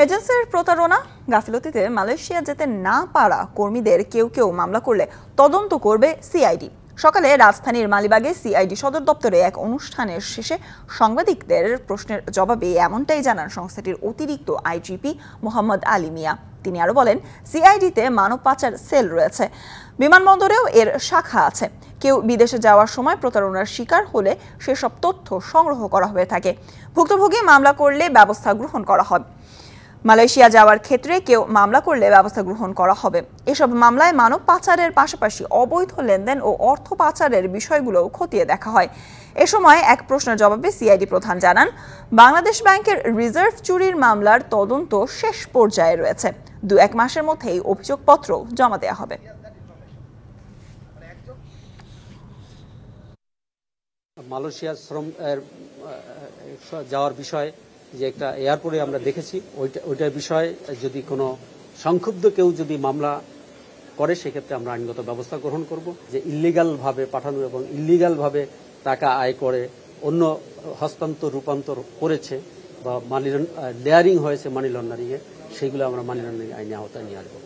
এজেন্সির প্রতারণা, গাফিলতিতে মালয়েশিয়া যেতে না পারা কর্মীদের কেউ মামলা করলে তদন্ত করবে সিআইডি। সকালে রাজধানীর মালিবাগে সিআইডি সদর দপ্তরে এক অনুষ্ঠানের শেষে সাংবাদিকদের প্রশ্নের জবাবে এমনটাই জানান সংস্থাটির অতিরিক্ত আইজিপি মোহাম্মদ আলী মিয়া। তিনি আরো বলেন, সিআইডিতে মানব পাচার সেল রয়েছে, বিমানবন্দরেও এর শাখা আছে। কেউ বিদেশে যাওয়ার সময় প্রতারণার শিকার হলে সেসব তথ্য সংগ্রহ করা হয়ে থাকে। ভুক্তভোগী মামলা করলে ব্যবস্থা গ্রহণ করা হবে। মালয়েশিয়া যাওয়ার ক্ষেত্রে কেউ মামলা করলে ব্যবস্থা গ্রহণ করা হবে। এসব মামলায় মানব পাচারের পাশাপাশি অবৈধ লেনদেন ও অর্থ পাচারের বিষয়গুলোও খতিয়ে দেখা হয়। এ সময় এক প্রশ্নের জবাবে সিআইডি প্রধান জানান, বাংলাদেশ ব্যাংকের রিজার্ভ চুরির মামলার তদন্ত শেষ পর্যায়ে রয়েছে। 2-1 মাসের মধ্যেই অভিযোগপত্র জমা দেওয়া হবে। মালয়েশিয়া শ্রম যাওয়ার বিষয় যে একটা এয়ারপোর্টে আমরা দেখেছি, ওইটার বিষয়ে যদি কোনো সংক্ষুব্ধ কেউ যদি মামলা করে সেক্ষেত্রে আমরা আইনগত ব্যবস্থা গ্রহণ করব। যে ইল্লিগালভাবে পাঠানো এবং ইল্লিগালভাবে টাকা আয় করে অন্য হস্তান্তর রূপান্তর করেছে বা মানি লেয়ারিং হয়েছে মানি লন্ডারিংয়ে, সেগুলো আমরা মানি লন্ডারিং আইনে আওতায় নিয়ে আসবো।